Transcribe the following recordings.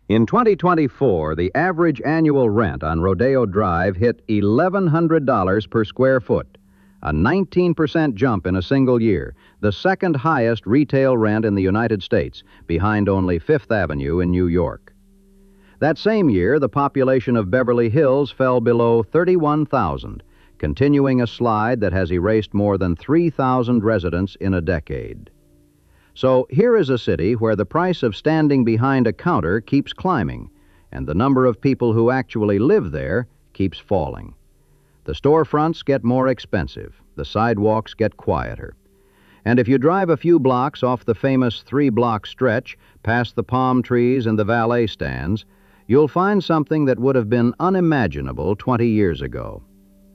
In 2024, the average annual rent on Rodeo Drive hit $1,100 per square foot, a 19% jump in a single year, the second highest retail rent in the United States, behind only Fifth Avenue in New York. That same year, the population of Beverly Hills fell below 31,000, continuing a slide that has erased more than 3,000 residents in a decade. So here is a city where the price of standing behind a counter keeps climbing, and the number of people who actually live there keeps falling. The storefronts get more expensive, the sidewalks get quieter. And if you drive a few blocks off the famous 3-block stretch, past the palm trees and the valet stands, you'll find something that would have been unimaginable 20 years ago.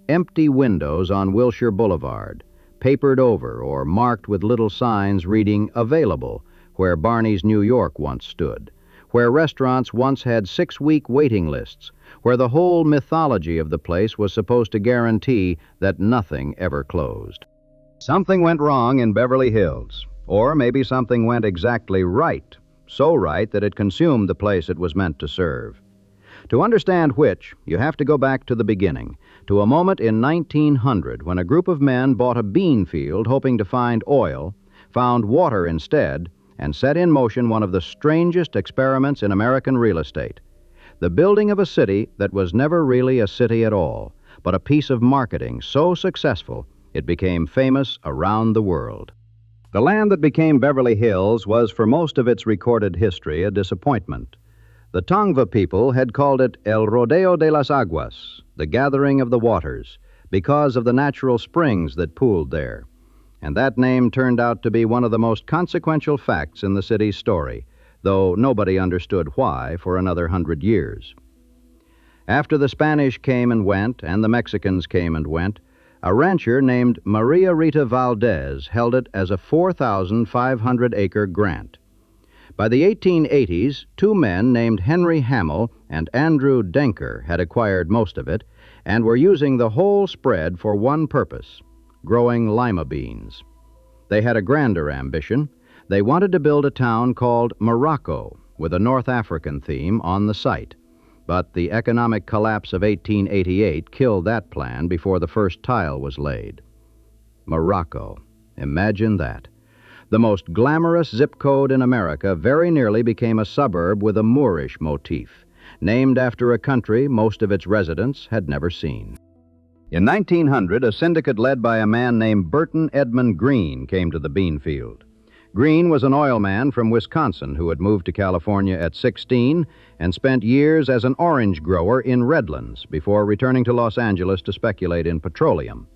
Empty windows on Wilshire Boulevard, papered over or marked with little signs reading "Available," where Barney's New York once stood, where restaurants once had 6-week waiting lists, where the whole mythology of the place was supposed to guarantee that nothing ever closed. Something went wrong in Beverly Hills, or maybe something went exactly right, so right that it consumed the place it was meant to serve. To understand which, you have to go back to the beginning, to a moment in 1900 when a group of men bought a bean field hoping to find oil, found water instead, and set in motion one of the strangest experiments in American real estate: the building of a city that was never really a city at all, but a piece of marketing so successful it became famous around the world. The land that became Beverly Hills was, for most of its recorded history, a disappointment. The Tongva people had called it El Rodeo de las Aguas, the gathering of the waters, because of the natural springs that pooled there. And that name turned out to be one of the most consequential facts in the city's story, though nobody understood why for another 100 years. After the Spanish came and went, and the Mexicans came and went, a rancher named Maria Rita Valdez held it as a 4,500-acre grant. By the 1880s, 2 men named Henry Hamill and Andrew Denker had acquired most of it and were using the whole spread for one purpose: growing lima beans. They had a grander ambition. They wanted to build a town called Morocco, with a North African theme on the site. But the economic collapse of 1888 killed that plan before the first tile was laid. Morocco. Imagine that. The most glamorous zip code in America very nearly became a suburb with a Moorish motif, named after a country most of its residents had never seen. In 1900, a syndicate led by a man named Burton Edmund Green came to the bean field. Green was an oil man from Wisconsin who had moved to California at 16 and spent years as an orange grower in Redlands before returning to Los Angeles to speculate in petroleum.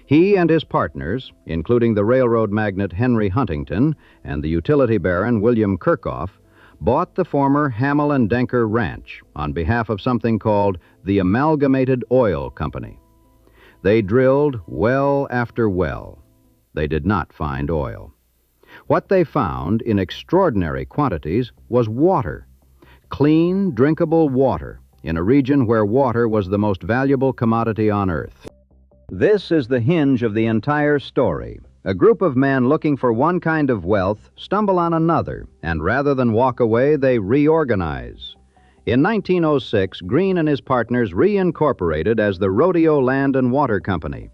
He and his partners, including the railroad magnate Henry Huntington and the utility baron William Kirchhoff, bought the former Hamill and Denker Ranch on behalf of something called the Amalgamated Oil Company. They drilled well after well. They did not find oil. What they found in extraordinary quantities was water, clean, drinkable water, in a region where water was the most valuable commodity on earth. This is the hinge of the entire story. A group of men looking for one kind of wealth stumble on another, and rather than walk away, they reorganize. In 1906, Green and his partners reincorporated as the Rodeo Land and Water Company.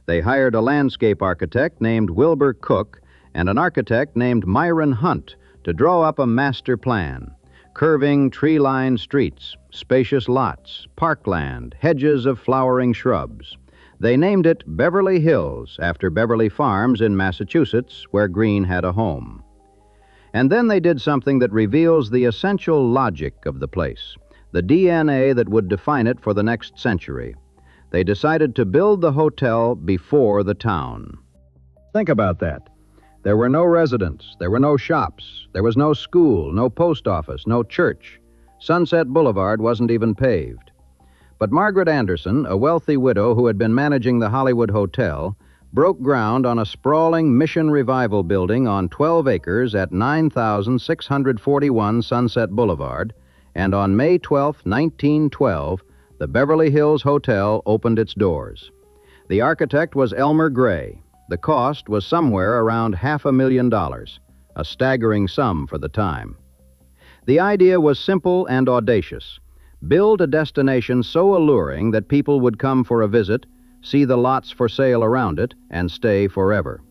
They hired a landscape architect named Wilbur Cook and an architect named Myron Hunt to draw up a master plan: curving tree-lined streets, spacious lots, parkland, hedges of flowering shrubs. They named it Beverly Hills, after Beverly Farms in Massachusetts, where Green had a home. And then they did something that reveals the essential logic of the place, the DNA that would define it for the next century. They decided to build the hotel before the town. Think about that. There were no residents, there were no shops, there was no school, no post office, no church. Sunset Boulevard wasn't even paved. But Margaret Anderson, a wealthy widow who had been managing the Hollywood Hotel, broke ground on a sprawling Mission Revival building on 12 acres at 9,641 Sunset Boulevard, and on May 12, 1912, the Beverly Hills Hotel opened its doors. The architect was Elmer Gray. The cost was somewhere around $500,000, a staggering sum for the time. The idea was simple and audacious. Build a destination so alluring that people would come for a visit, see the lots for sale around it, and stay forever.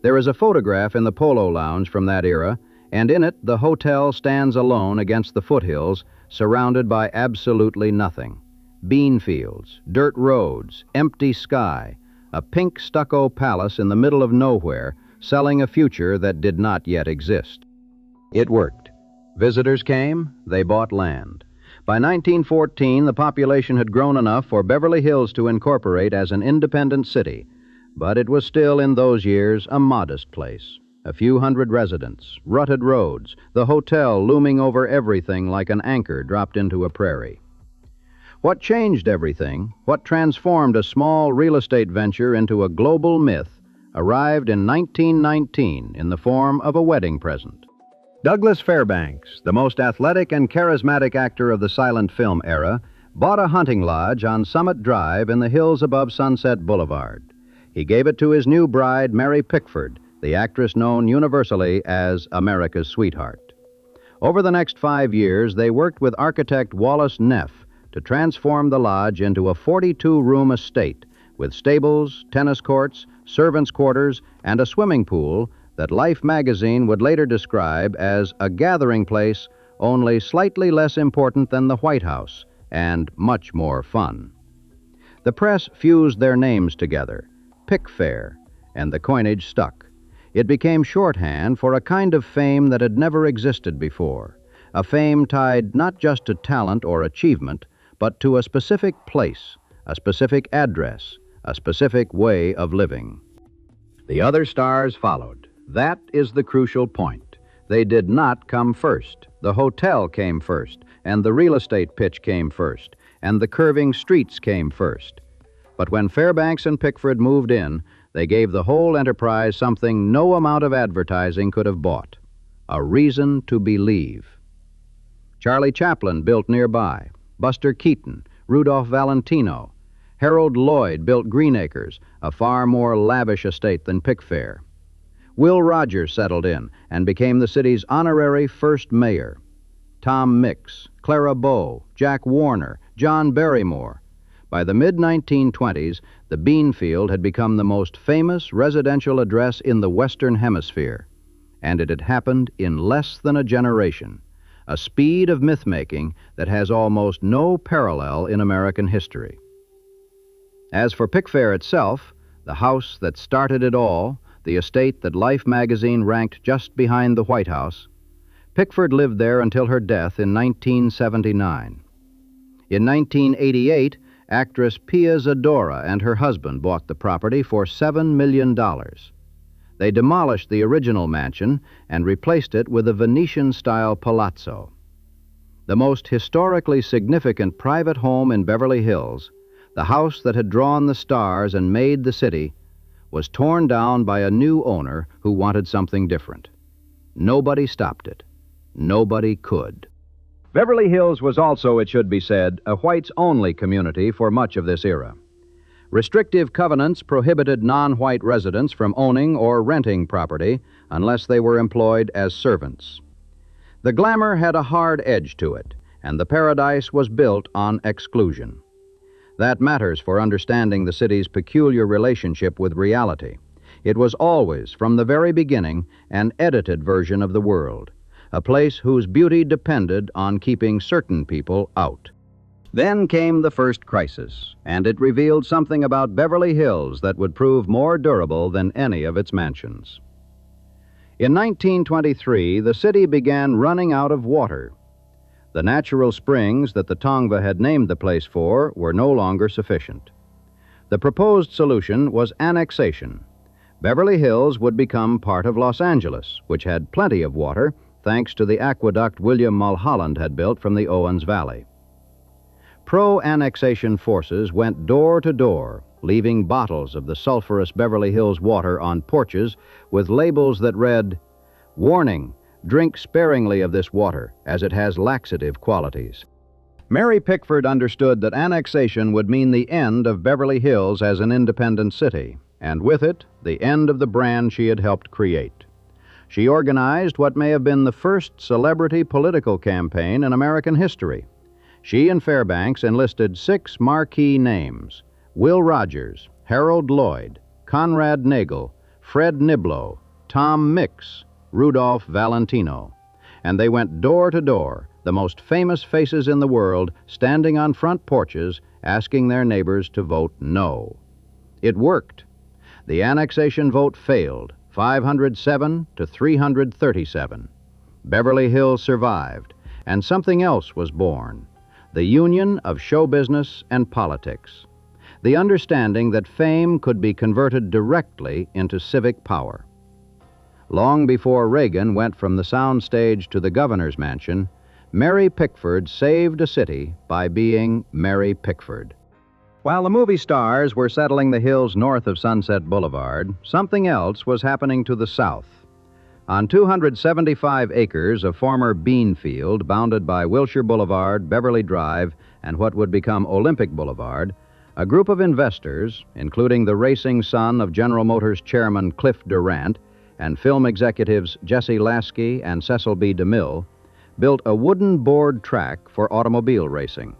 There is a photograph in the Polo Lounge from that era, and in it the hotel stands alone against the foothills, surrounded by absolutely nothing. Bean fields, dirt roads, empty sky, a pink stucco palace in the middle of nowhere, selling a future that did not yet exist. It worked. Visitors came, they bought land. By 1914, the population had grown enough for Beverly Hills to incorporate as an independent city, but it was still in those years a modest place. A few hundred residents, rutted roads, the hotel looming over everything like an anchor dropped into a prairie. What changed everything, what transformed a small real estate venture into a global myth, arrived in 1919 in the form of a wedding present. Douglas Fairbanks, the most athletic and charismatic actor of the silent film era, bought a hunting lodge on Summit Drive in the hills above Sunset Boulevard. He gave it to his new bride, Mary Pickford, the actress known universally as America's sweetheart. Over the next 5 years, they worked with architect Wallace Neff to transform the lodge into a 42-room estate with stables, tennis courts, servants' quarters, and a swimming pool that Life magazine would later describe as a gathering place only slightly less important than the White House and much more fun. The press fused their names together, Pickfair, and the coinage stuck. It became shorthand for a kind of fame that had never existed before, a fame tied not just to talent or achievement, but to a specific place, a specific address, a specific way of living. The other stars followed. That is the crucial point. They did not come first. The hotel came first, and the real estate pitch came first, and the curving streets came first. But when Fairbanks and Pickford moved in, they gave the whole enterprise something no amount of advertising could have bought: a reason to believe. Charlie Chaplin built nearby, Buster Keaton, Rudolph Valentino. Harold Lloyd built Greenacres, a far more lavish estate than Pickfair. Will Rogers settled in and became the city's honorary first mayor. Tom Mix, Clara Bow, Jack Warner, John Barrymore. By the mid-1920s, the Beanfield had become the most famous residential address in the Western Hemisphere, and it had happened in less than a generation, a speed of myth-making that has almost no parallel in American history. As for Pickfair itself, the house that started it all, the estate that Life magazine ranked just behind the White House, Pickford lived there until her death in 1979. In 1988, actress Pia Zadora and her husband bought the property for $7 million. They demolished the original mansion and replaced it with a Venetian-style palazzo. The most historically significant private home in Beverly Hills, the house that had drawn the stars and made the city, was torn down by a new owner who wanted something different. Nobody stopped it. Nobody could. Beverly Hills was also, it should be said, a whites-only community for much of this era. Restrictive covenants prohibited non-white residents from owning or renting property unless they were employed as servants. The glamour had a hard edge to it, and the paradise was built on exclusion. That matters for understanding the city's peculiar relationship with reality. It was always, from the very beginning, an edited version of the world, a place whose beauty depended on keeping certain people out. Then came the first crisis, and it revealed something about Beverly Hills that would prove more durable than any of its mansions. In 1923, the city began running out of water. The natural springs that the Tongva had named the place for were no longer sufficient. The proposed solution was annexation. Beverly Hills would become part of Los Angeles, which had plenty of water, thanks to the aqueduct William Mulholland had built from the Owens Valley. Pro-annexation forces went door to door, leaving bottles of the sulfurous Beverly Hills water on porches with labels that read, "Warning, drink sparingly of this water, as it has laxative qualities." Mary Pickford understood that annexation would mean the end of Beverly Hills as an independent city, and with it, the end of the brand she had helped create. She organized what may have been the first celebrity political campaign in American history. She and Fairbanks enlisted 6 marquee names: Will Rogers, Harold Lloyd, Conrad Nagel, Fred Niblo, Tom Mix, Rudolph Valentino. And they went door to door, the most famous faces in the world, standing on front porches, asking their neighbors to vote no. It worked. The annexation vote failed, 507 to 337. Beverly Hills survived, and something else was born: the union of show business and politics, the understanding that fame could be converted directly into civic power. Long before Reagan went from the soundstage to the governor's mansion, Mary Pickford saved a city by being Mary Pickford. While the movie stars were settling the hills north of Sunset Boulevard, something else was happening to the south. On 275 acres of former bean field bounded by Wilshire Boulevard, Beverly Drive, and what would become Olympic Boulevard, a group of investors, including the racing son of General Motors chairman Cliff Durant and film executives Jesse Lasky and Cecil B. DeMille, built a wooden board track for automobile racing.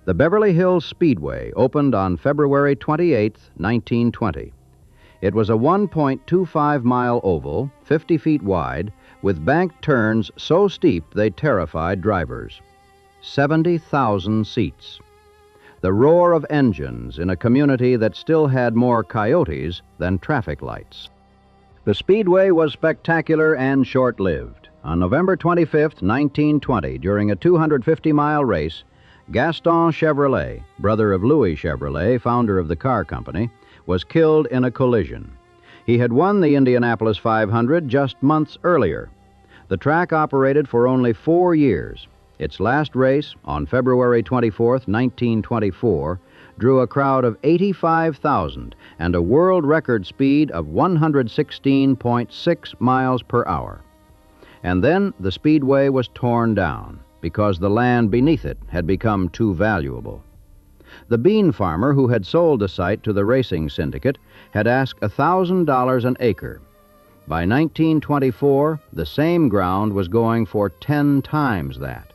The Beverly Hills Speedway opened on February 28, 1920. It was a 1.25-mile oval, 50 feet wide, with banked turns so steep they terrified drivers. 70,000 seats. The roar of engines in a community that still had more coyotes than traffic lights. The Speedway was spectacular and short-lived. On November 25, 1920, during a 250-mile race, Gaston Chevrolet, brother of Louis Chevrolet, founder of the car company, was killed in a collision. He had won the Indianapolis 500 just months earlier. The track operated for only 4 years. Its last race, on February 24, 1924, drew a crowd of 85,000 and a world record speed of 116.6 miles per hour. And then the Speedway was torn down because the land beneath it had become too valuable. The bean farmer who had sold the site to the racing syndicate had asked $1,000 an acre. By 1924, the same ground was going for 10 times that.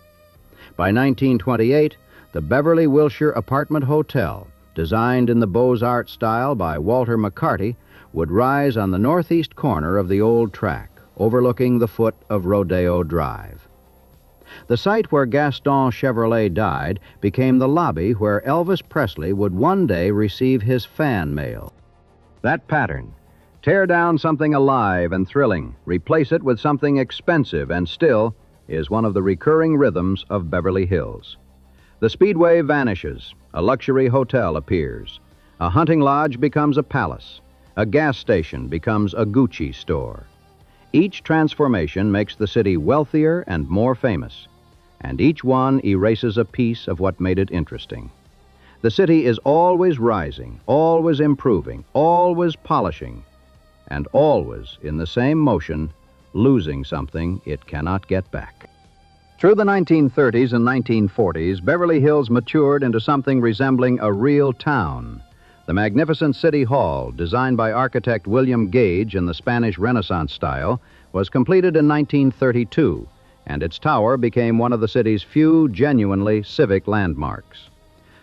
By 1928, the Beverly Wilshire Apartment Hotel, designed in the Beaux-Arts style by Walter McCarty, would rise on the northeast corner of the old track, overlooking the foot of Rodeo Drive. The site where Gaston Chevrolet died became the lobby where Elvis Presley would one day receive his fan mail. That pattern: tear down something alive and thrilling, replace it with something expensive and still, is one of the recurring rhythms of Beverly Hills. The Speedway vanishes, a luxury hotel appears, a hunting lodge becomes a palace, a gas station becomes a Gucci store. Each transformation makes the city wealthier and more famous, and each one erases a piece of what made it interesting. The city is always rising, always improving, always polishing, and always, in the same motion, losing something it cannot get back. Through the 1930s and 1940s, Beverly Hills matured into something resembling a real town. The magnificent City Hall, designed by architect William Gage in the Spanish Renaissance style, was completed in 1932, and its tower became one of the city's few genuinely civic landmarks.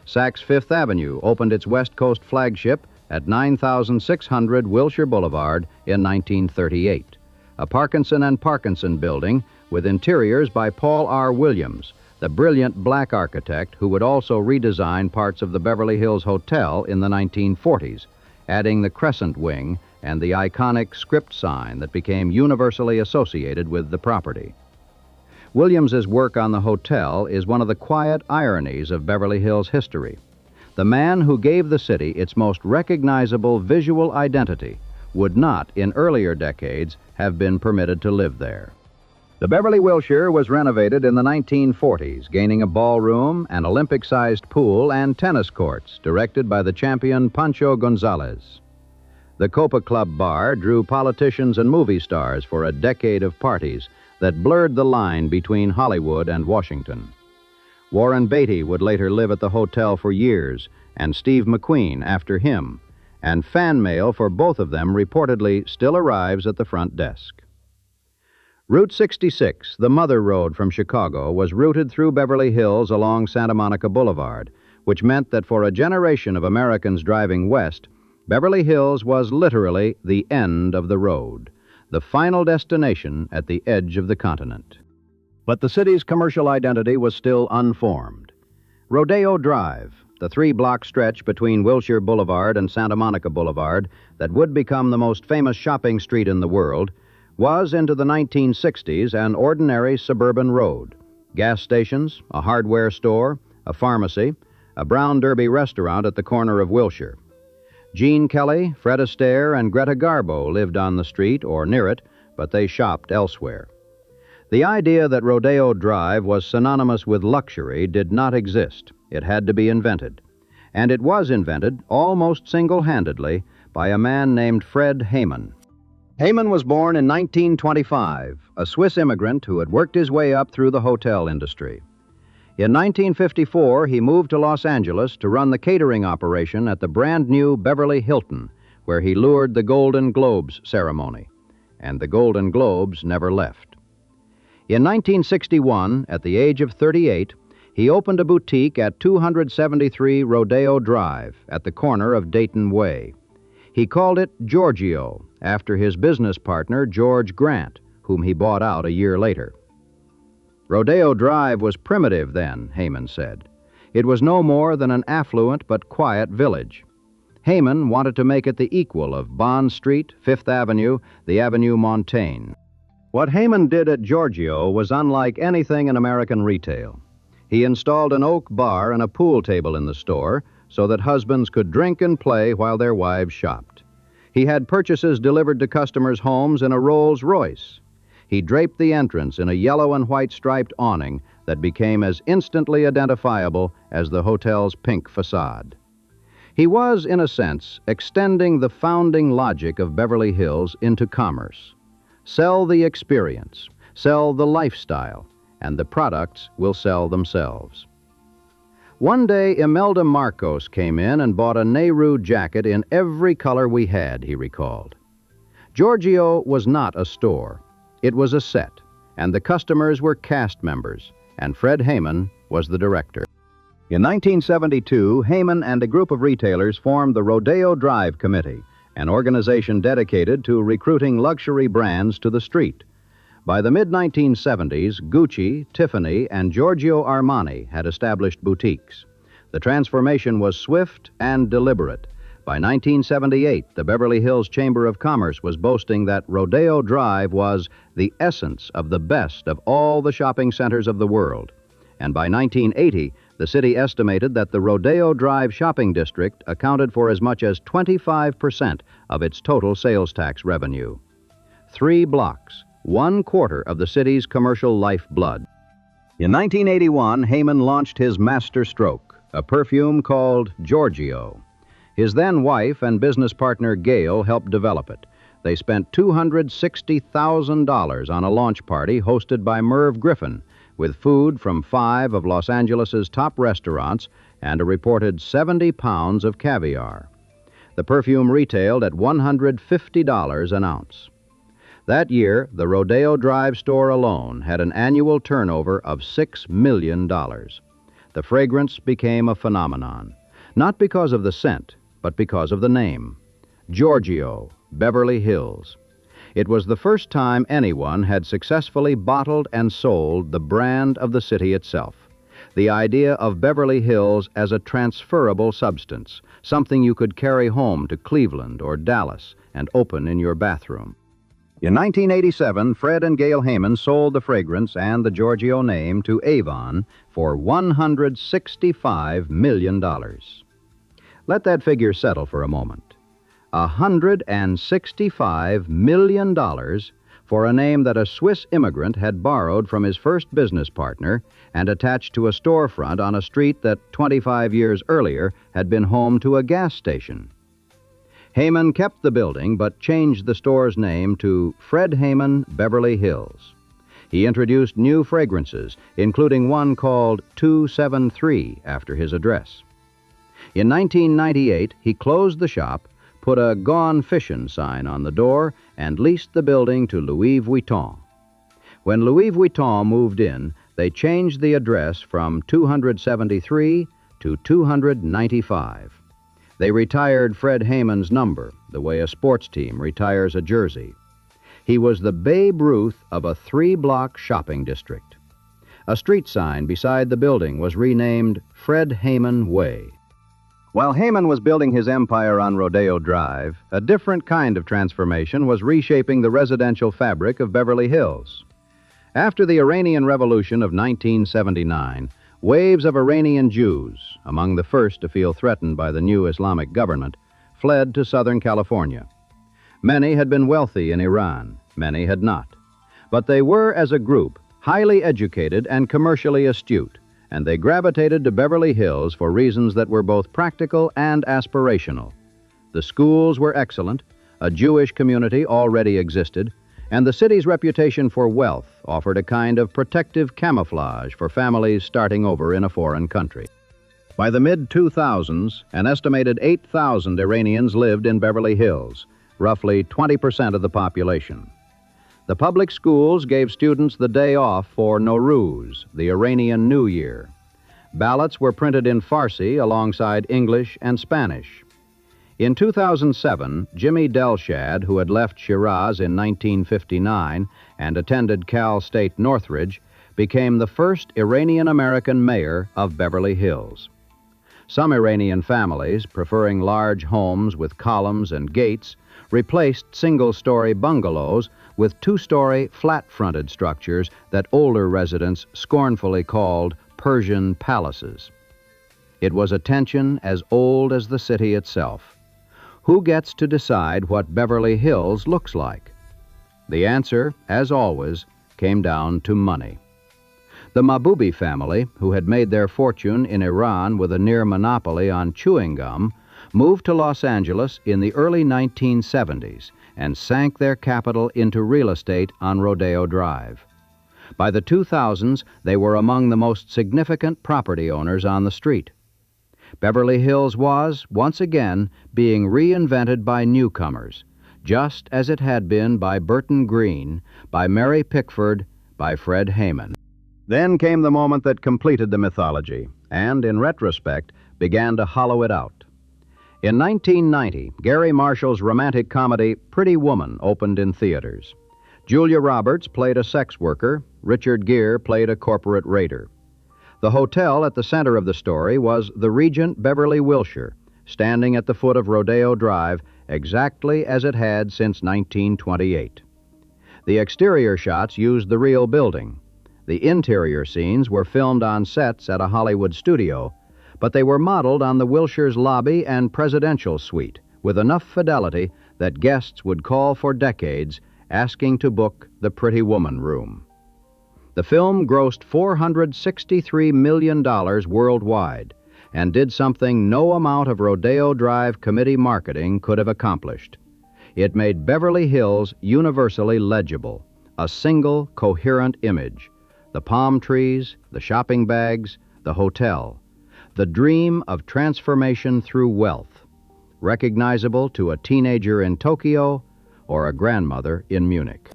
Saks Fifth Avenue opened its West Coast flagship at 9600 Wilshire Boulevard in 1938, a Parkinson and Parkinson building with interiors by Paul R. Williams, the brilliant black architect who would also redesign parts of the Beverly Hills Hotel in the 1940s, adding the Crescent Wing and the iconic script sign that became universally associated with the property. Williams's work on the hotel is one of the quiet ironies of Beverly Hills history. The man who gave the city its most recognizable visual identity would not, in earlier decades, have been permitted to live there. The Beverly Wilshire was renovated in the 1940s, gaining a ballroom, an Olympic-sized pool, and tennis courts, directed by the champion Pancho Gonzalez. The Copa Club bar drew politicians and movie stars for a decade of parties that blurred the line between Hollywood and Washington. Warren Beatty would later live at the hotel for years, and Steve McQueen after him, and fan mail for both of them reportedly still arrives at the front desk. Route 66, the mother road from Chicago, was routed through Beverly Hills along Santa Monica Boulevard, which meant that for a generation of Americans driving west, Beverly Hills was literally the end of the road, the final destination at the edge of the continent. But the city's commercial identity was still unformed. Rodeo Drive, the 3-block stretch between Wilshire Boulevard and Santa Monica Boulevard that would become the most famous shopping street in the world, was into the 1960s an ordinary suburban road. Gas stations, a hardware store, a pharmacy, a Brown Derby restaurant at the corner of Wilshire. Gene Kelly, Fred Astaire, and Greta Garbo lived on the street or near it, but they shopped elsewhere. The idea that Rodeo Drive was synonymous with luxury did not exist. It had to be invented. And it was invented almost single-handedly by a man named Fred Hayman. Hayman was born in 1925, a Swiss immigrant who had worked his way up through the hotel industry. In 1954, he moved to Los Angeles to run the catering operation at the brand-new Beverly Hilton, where he lured the Golden Globes ceremony. And the Golden Globes never left. In 1961, at the age of 38, he opened a boutique at 273 Rodeo Drive at the corner of Dayton Way. He called it Giorgio, after his business partner, George Grant, whom he bought out a year later. Rodeo Drive was primitive then, Hayman said. It was no more than an affluent but quiet village. Hayman wanted to make it the equal of Bond Street, Fifth Avenue, the Avenue Montaigne. What Hayman did at Giorgio was unlike anything in American retail. He installed an oak bar and a pool table in the store so that husbands could drink and play while their wives shopped. He had purchases delivered to customers' homes in a Rolls Royce. He draped the entrance in a yellow and white striped awning that became as instantly identifiable as the hotel's pink facade. He was, in a sense, extending the founding logic of Beverly Hills into commerce. Sell the experience, sell the lifestyle, and the products will sell themselves. One day, Imelda Marcos came in and bought a Nehru jacket in every color we had, he recalled. Giorgio was not a store. It was a set, and the customers were cast members, and Fred Hayman was the director. In 1972, Hayman and a group of retailers formed the Rodeo Drive Committee, an organization dedicated to recruiting luxury brands to the street. By the mid-1970s, Gucci, Tiffany, and Giorgio Armani had established boutiques. The transformation was swift and deliberate. By 1978, the Beverly Hills Chamber of Commerce was boasting that Rodeo Drive was the essence of the best of all the shopping centers of the world. And by 1980, the city estimated that the Rodeo Drive shopping district accounted for as much as 25% of its total sales tax revenue. 3 blocks, 1/4 of the city's commercial lifeblood. In 1981, Hayman launched his master stroke, a perfume called Giorgio. His then wife and business partner Gail helped develop it. They spent $260,000 on a launch party hosted by Merv Griffin, with food from 5 of Los Angeles's top restaurants and a reported 70 pounds of caviar. The perfume retailed at $150 an ounce. That year, the Rodeo Drive store alone had an annual turnover of $6 million. The fragrance became a phenomenon, not because of the scent, but because of the name. Giorgio, Beverly Hills. It was the first time anyone had successfully bottled and sold the brand of the city itself. The idea of Beverly Hills as a transferable substance, something you could carry home to Cleveland or Dallas and open in your bathroom. In 1987, Fred and Gail Hayman sold the fragrance and the Giorgio name to Avon for $165 million. Let that figure settle for a moment. $165 million for a name that a Swiss immigrant had borrowed from his first business partner and attached to a storefront on a street that 25 years earlier had been home to a gas station. Hayman kept the building but changed the store's name to Fred Hayman Beverly Hills. He introduced new fragrances, including one called 273 after his address. In 1998, he closed the shop, put a "Gone Fishin'" sign on the door, and leased the building to Louis Vuitton. When Louis Vuitton moved in, they changed the address from 273 to 295. They retired Fred Hayman's number, the way a sports team retires a jersey. He was the Babe Ruth of a 3-block shopping district. A street sign beside the building was renamed Fred Hayman Way. While Hayman was building his empire on Rodeo Drive, a different kind of transformation was reshaping the residential fabric of Beverly Hills. After the Iranian Revolution of 1979, waves of Iranian Jews, among the first to feel threatened by the new Islamic government, fled to Southern California. Many had been wealthy in Iran, many had not. But they were, as a group, highly educated and commercially astute, and they gravitated to Beverly Hills for reasons that were both practical and aspirational. The schools were excellent, a Jewish community already existed, and the city's reputation for wealth offered a kind of protective camouflage for families starting over in a foreign country. By the mid-2000s, an estimated 8,000 Iranians lived in Beverly Hills, roughly 20% of the population. The public schools gave students the day off for Nowruz, the Iranian New Year. Ballots were printed in Farsi alongside English and Spanish. In 2007, Jimmy Delshad, who had left Shiraz in 1959 and attended Cal State Northridge, became the first Iranian-American mayor of Beverly Hills. Some Iranian families, preferring large homes with columns and gates, replaced single-story bungalows with 2-story flat-fronted structures that older residents scornfully called Persian palaces. It was a tension as old as the city itself. Who gets to decide what Beverly Hills looks like? The answer, as always, came down to money. The Mahboubi family, who had made their fortune in Iran with a near monopoly on chewing gum, moved to Los Angeles in the early 1970s and sank their capital into real estate on Rodeo Drive. By the 2000s, they were among the most significant property owners on the street. Beverly Hills was, once again, being reinvented by newcomers, just as it had been by Burton Green, by Mary Pickford, by Fred Hayman. Then came the moment that completed the mythology and, in retrospect, began to hollow it out. In 1990, Gary Marshall's romantic comedy Pretty Woman opened in theaters. Julia Roberts played a sex worker, Richard Gere played a corporate raider. The hotel at the center of the story was the Regent Beverly Wilshire, standing at the foot of Rodeo Drive exactly as it had since 1928. The exterior shots used the real building. The interior scenes were filmed on sets at a Hollywood studio, but they were modeled on the Wilshire's lobby and presidential suite with enough fidelity that guests would call for decades asking to book the Pretty Woman room. The film grossed $463 million worldwide and did something no amount of Rodeo Drive committee marketing could have accomplished. It made Beverly Hills universally legible, a single coherent image. The palm trees, the shopping bags, the hotel. The dream of transformation through wealth, recognizable to a teenager in Tokyo or a grandmother in Munich.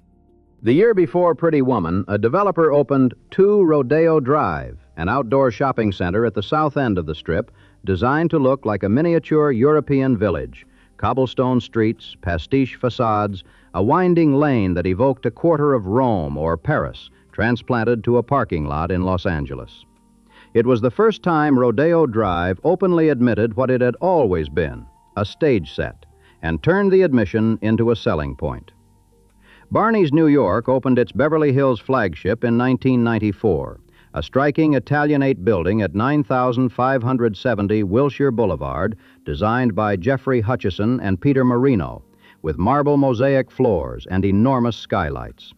The year before Pretty Woman, a developer opened 2 Rodeo Drive, an outdoor shopping center at the south end of the Strip, designed to look like a miniature European village. Cobblestone streets, pastiche facades, a winding lane that evoked a quarter of Rome or Paris, transplanted to a parking lot in Los Angeles. It was the first time Rodeo Drive openly admitted what it had always been, a stage set, and turned the admission into a selling point. Barney's New York opened its Beverly Hills flagship in 1994, a striking Italianate building at 9570 Wilshire Boulevard, designed by Jeffrey Hutchison and Peter Marino, with marble mosaic floors and enormous skylights.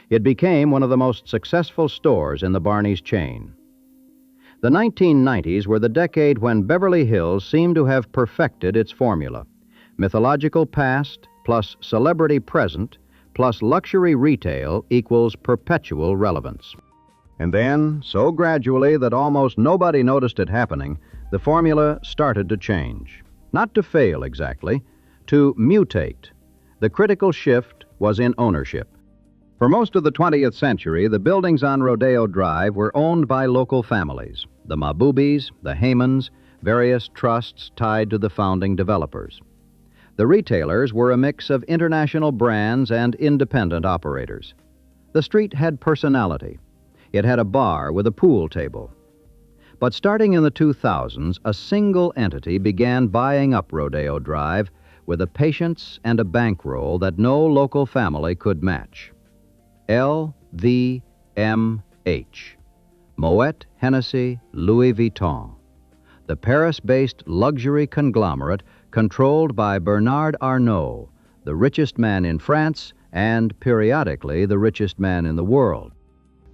It became one of the most successful stores in the Barney's chain. The 1990s were the decade when Beverly Hills seemed to have perfected its formula. Mythological past plus celebrity present plus luxury retail equals perpetual relevance. And then, so gradually that almost nobody noticed it happening, the formula started to change. Not to fail exactly, to mutate. The critical shift was in ownership. For most of the 20th century, the buildings on Rodeo Drive were owned by local families, the Mabubis, the Haymans, various trusts tied to the founding developers. The retailers were a mix of international brands and independent operators. The street had personality. It had a bar with a pool table. But starting in the 2000s, a single entity began buying up Rodeo Drive with a patience and a bankroll that no local family could match. LVMH, Moet Hennessy Louis Vuitton, the Paris-based luxury conglomerate controlled by Bernard Arnault, the richest man in France and, periodically, the richest man in the world.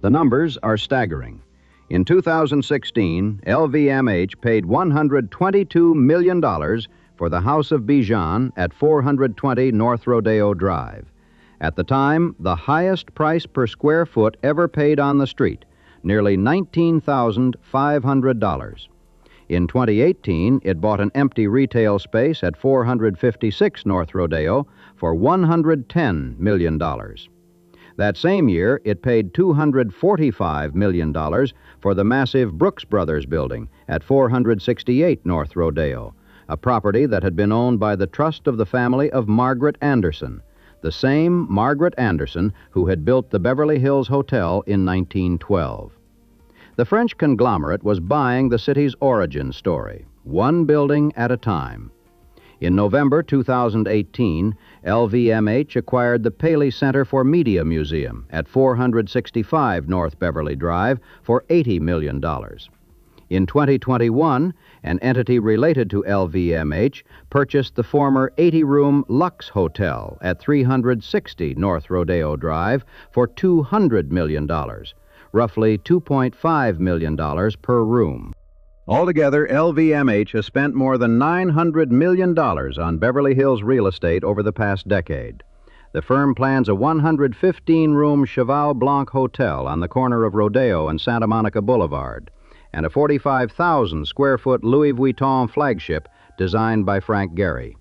The numbers are staggering. In 2016, LVMH paid $122 million for the House of Bijan at 420 North Rodeo Drive. At the time, the highest price per square foot ever paid on the street, nearly $19,500. In 2018, it bought an empty retail space at 456 North Rodeo for $110 million. That same year, it paid $245 million for the massive Brooks Brothers building at 468 North Rodeo, a property that had been owned by the trust of the family of Margaret Anderson, the same Margaret Anderson who had built the Beverly Hills Hotel in 1912. The French conglomerate was buying the city's origin story, one building at a time. In November 2018, LVMH acquired the Paley Center for Media Museum at 465 North Beverly Drive for $80 million. In 2021, an entity related to LVMH purchased the former 80-room Lux Hotel at 360 North Rodeo Drive for $200 million, roughly $2.5 million per room. Altogether, LVMH has spent more than $900 million on Beverly Hills real estate over the past decade. The firm plans a 115-room Cheval Blanc Hotel on the corner of Rodeo and Santa Monica Boulevard, and a 45,000-square-foot Louis Vuitton flagship designed by Frank Gehry.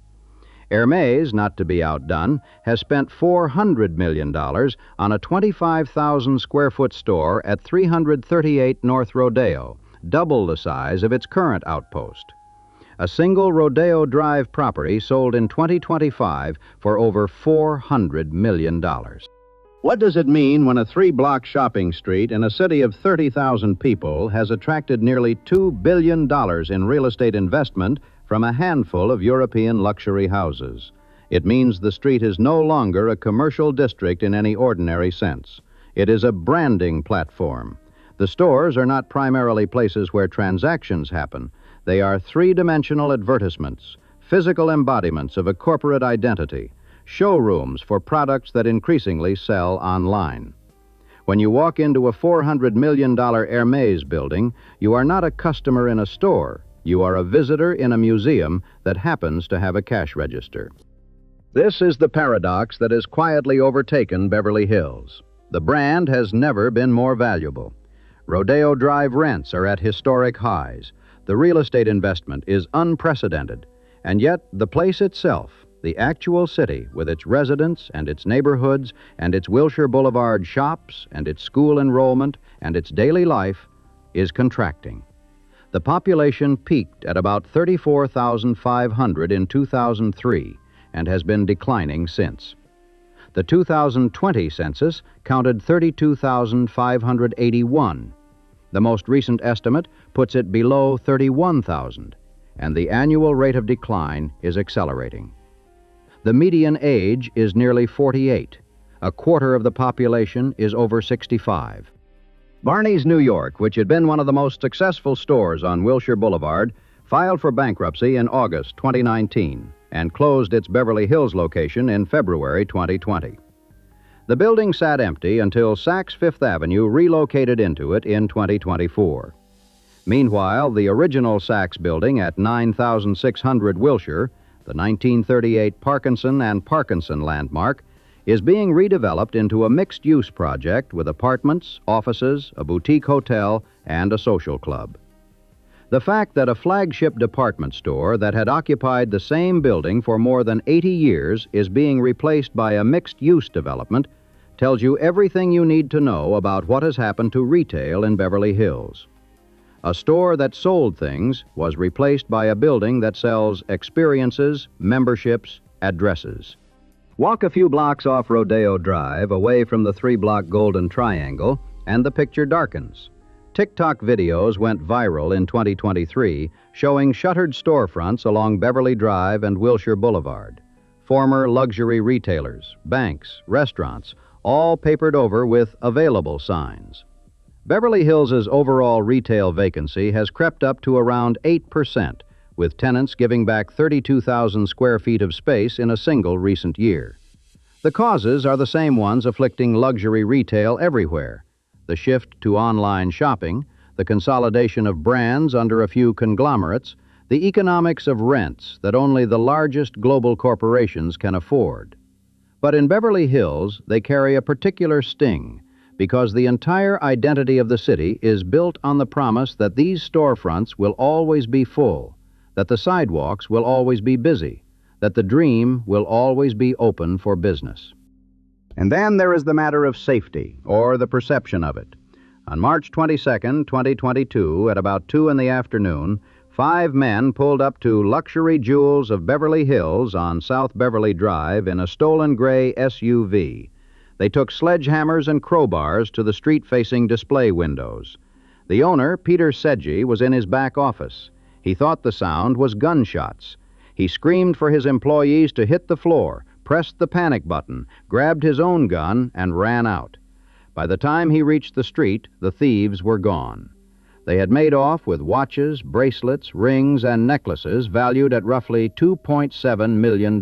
Hermès, not to be outdone, has spent $400 million on a 25,000-square-foot store at 338 North Rodeo, double the size of its current outpost. A single Rodeo Drive property sold in 2025 for over $400 million. What does it mean when a three-block shopping street in a city of 30,000 people has attracted nearly $2 billion in real estate investment from a handful of European luxury houses? It means the street is no longer a commercial district in any ordinary sense. It is a branding platform. The stores are not primarily places where transactions happen. They are three-dimensional advertisements, physical embodiments of a corporate identity, showrooms for products that increasingly sell online. When you walk into a $400 million Hermès building, you are not a customer in a store. You are a visitor in a museum that happens to have a cash register. This is the paradox that has quietly overtaken Beverly Hills. The brand has never been more valuable. Rodeo Drive rents are at historic highs. The real estate investment is unprecedented. And yet, the place itself, the actual city, with its residents and its neighborhoods and its Wilshire Boulevard shops and its school enrollment and its daily life, is contracting. The population peaked at about 34,500 in 2003 and has been declining since. The 2020 census counted 32,581. The most recent estimate puts it below 31,000, and the annual rate of decline is accelerating. The median age is nearly 48. A quarter of the population is over 65. Barney's New York, which had been one of the most successful stores on Wilshire Boulevard, filed for bankruptcy in August 2019 and closed its Beverly Hills location in February 2020. The building sat empty until Saks Fifth Avenue relocated into it in 2024. Meanwhile, the original Saks building at 9600 Wilshire, the 1938 Parkinson and Parkinson landmark, is being redeveloped into a mixed-use project with apartments, offices, a boutique hotel, and a social club. The fact that a flagship department store that had occupied the same building for more than 80 years is being replaced by a mixed-use development tells you everything you need to know about what has happened to retail in Beverly Hills. A store that sold things was replaced by a building that sells experiences, memberships, addresses. Walk a few blocks off Rodeo Drive, away from the 3-block Golden Triangle, and the picture darkens. TikTok videos went viral in 2023 showing shuttered storefronts along Beverly Drive and Wilshire Boulevard. Former luxury retailers, banks, restaurants, all papered over with available signs. Beverly Hills' overall retail vacancy has crept up to around 8%, with tenants giving back 32,000 square feet of space in a single recent year. The causes are the same ones afflicting luxury retail everywhere: the shift to online shopping, the consolidation of brands under a few conglomerates, the economics of rents that only the largest global corporations can afford. But in Beverly Hills, they carry a particular sting, because the entire identity of the city is built on the promise that these storefronts will always be full, that the sidewalks will always be busy, that the dream will always be open for business. And then there is the matter of safety, or the perception of it. On March 22, 2022, at about 2 in the afternoon, 5 men pulled up to Luxury Jewels of Beverly Hills on South Beverly Drive in a stolen gray SUV. They took sledgehammers and crowbars to the street-facing display windows. The owner, Peter Sedgy, was in his back office. He thought the sound was gunshots. He screamed for his employees to hit the floor, pressed the panic button, grabbed his own gun, and ran out. By the time he reached the street, the thieves were gone. They had made off with watches, bracelets, rings, and necklaces valued at roughly $2.7 million.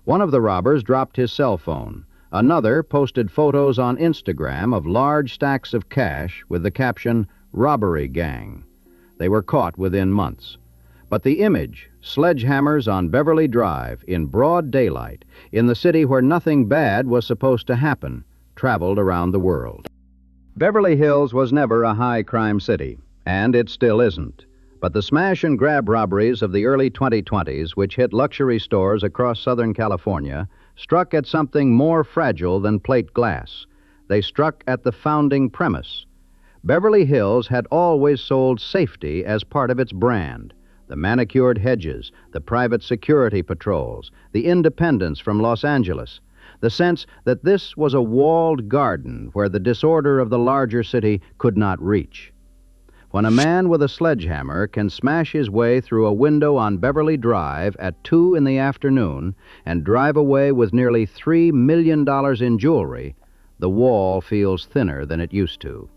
One of the robbers dropped his cell phone. Another posted photos on Instagram of large stacks of cash with the caption, "Robbery Gang." They were caught within months. But the image, sledgehammers on Beverly Drive, in broad daylight, in the city where nothing bad was supposed to happen, traveled around the world. Beverly Hills was never a high-crime city, and it still isn't. But the smash-and-grab robberies of the early 2020s, which hit luxury stores across Southern California, struck at something more fragile than plate glass. They struck at the founding premise. Beverly Hills had always sold safety as part of its brand. The manicured hedges, the private security patrols, the independence from Los Angeles, the sense that this was a walled garden where the disorder of the larger city could not reach. When a man with a sledgehammer can smash his way through a window on Beverly Drive at 2 in the afternoon and drive away with nearly $3 million in jewelry, the wall feels thinner than it used to.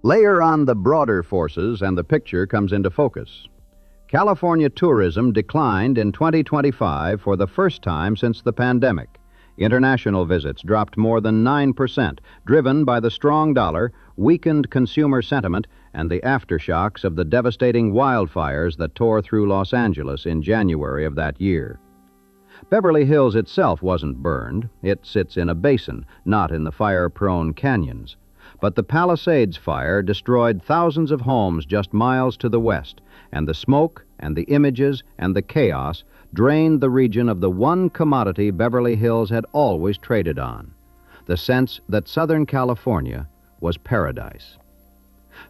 Layer on the broader forces and the picture comes into focus. California tourism declined in 2025 for the first time since the pandemic. International visits dropped more than 9%, driven by the strong dollar, weakened consumer sentiment, and the aftershocks of the devastating wildfires that tore through Los Angeles in January of that year. Beverly Hills itself wasn't burned. It sits in a basin, not in the fire-prone canyons. But the Palisades fire destroyed thousands of homes just miles to the west, and the smoke and the images and the chaos drained the region of the one commodity Beverly Hills had always traded on, the sense that Southern California was paradise.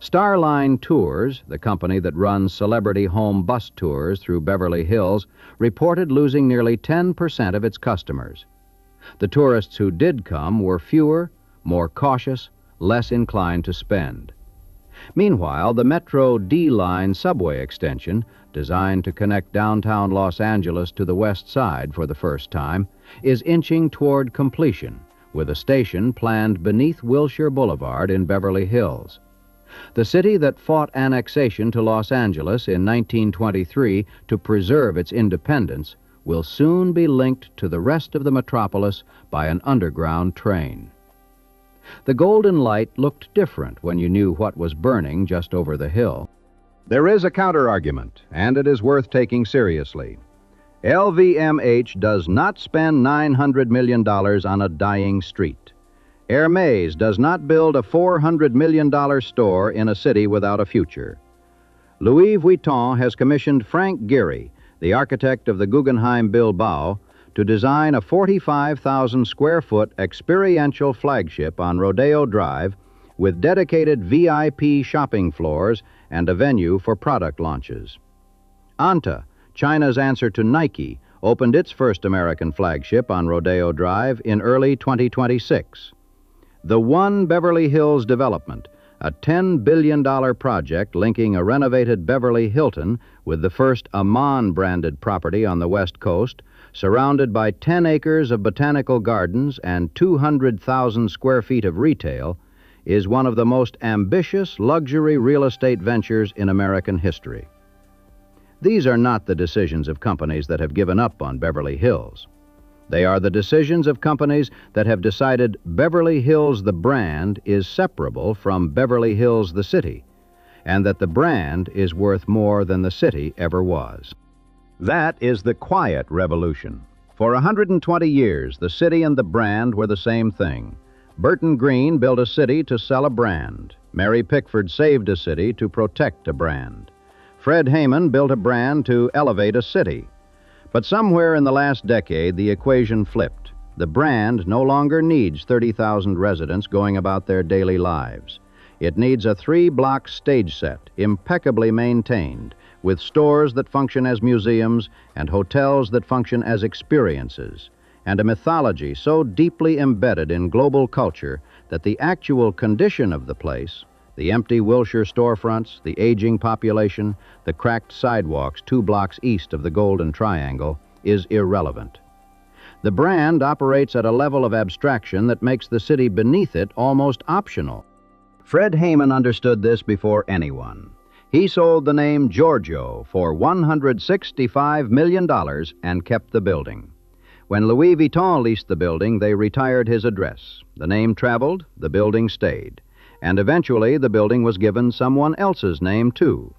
Starline Tours, the company that runs celebrity home bus tours through Beverly Hills, reported losing nearly 10% of its customers. The tourists who did come were fewer, more cautious, less inclined to spend. Meanwhile, the Metro D-Line subway extension, designed to connect downtown Los Angeles to the west side for the first time, is inching toward completion, with a station planned beneath Wilshire Boulevard in Beverly Hills. The city that fought annexation to Los Angeles in 1923 to preserve its independence will soon be linked to the rest of the metropolis by an underground train. The golden light looked different when you knew what was burning just over the hill. There is a counter-argument, and it is worth taking seriously. LVMH does not spend $900 million on a dying street. Hermes does not build a $400 million store in a city without a future. Louis Vuitton has commissioned Frank Gehry, the architect of the Guggenheim Bilbao, to design a 45,000 square foot experiential flagship on Rodeo Drive with dedicated VIP shopping floors and a venue for product launches. Anta, China's answer to Nike, opened its first American flagship on Rodeo Drive in early 2026. The One Beverly Hills development, a $10 billion project linking a renovated Beverly Hilton with the first Amman-branded property on the West Coast, surrounded by 10 acres of botanical gardens and 200,000 square feet of retail, is one of the most ambitious luxury real estate ventures in American history. These are not the decisions of companies that have given up on Beverly Hills. They are the decisions of companies that have decided Beverly Hills the brand is separable from Beverly Hills the city, and that the brand is worth more than the city ever was. That is the quiet revolution. For 120 years, the city and the brand were the same thing. Burton Green built a city to sell a brand. Mary Pickford saved a city to protect a brand. Fred Hayman built a brand to elevate a city. But somewhere in the last decade, the equation flipped. The brand no longer needs 30,000 residents going about their daily lives. It needs a 3-block stage set, impeccably maintained, with stores that function as museums and hotels that function as experiences, and a mythology so deeply embedded in global culture that the actual condition of the place, the empty Wilshire storefronts, the aging population, the cracked sidewalks 2 blocks east of the Golden Triangle, is irrelevant. The brand operates at a level of abstraction that makes the city beneath it almost optional. Fred Hayman understood this before anyone. He sold the name Giorgio for $165 million and kept the building. When Louis Vuitton leased the building, they retired his address. The name traveled, the building stayed. And eventually the building was given someone else's name, too.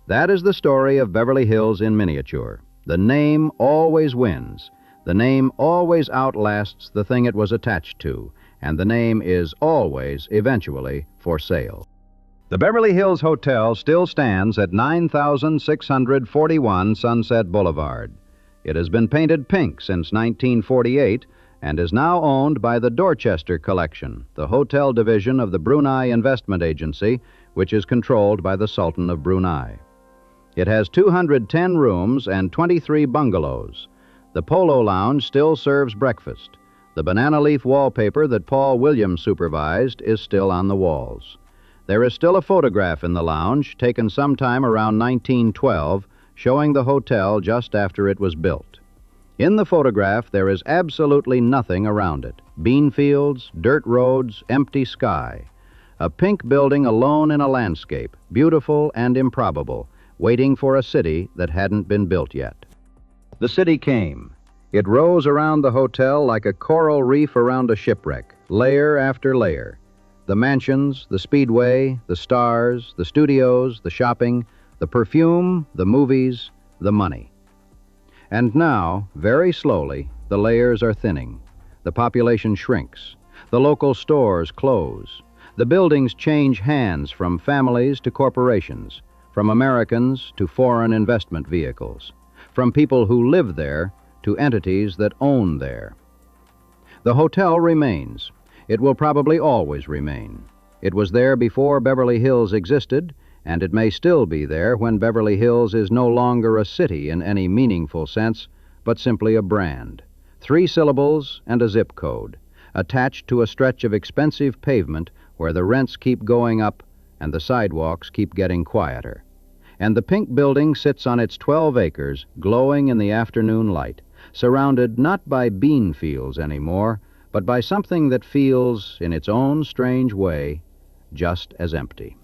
That is the story of Beverly Hills in miniature. The name always wins. The name always outlasts the thing it was attached to, and the name is always, eventually, for sale. The Beverly Hills Hotel still stands at 9641 Sunset Boulevard. It has been painted pink since 1948 and is now owned by the Dorchester Collection, the hotel division of the Brunei Investment Agency, which is controlled by the Sultan of Brunei. It has 210 rooms and 23 bungalows. The Polo Lounge still serves breakfast. The banana leaf wallpaper that Paul Williams supervised is still on the walls. There is still a photograph in the lounge, taken sometime around 1912, showing the hotel just after it was built. In the photograph, there is absolutely nothing around it. Bean fields, dirt roads, empty sky. A pink building alone in a landscape, beautiful and improbable, waiting for a city that hadn't been built yet. The city came. It rose around the hotel like a coral reef around a shipwreck, layer after layer. The mansions, the speedway, the stars, the studios, the shopping, the perfume, the movies, the money. And now, very slowly, the layers are thinning. The population shrinks. The local stores close. The buildings change hands from families to corporations, from Americans to foreign investment vehicles, from people who live there to entities that own there. The hotel remains. It will probably always remain. It was there before Beverly Hills existed, and it may still be there when Beverly Hills is no longer a city in any meaningful sense, but simply a brand. 3 syllables and a zip code, attached to a stretch of expensive pavement where the rents keep going up and the sidewalks keep getting quieter. And the pink building sits on its 12 acres, glowing in the afternoon light, surrounded not by bean fields anymore, but by something that feels, in its own strange way, just as empty.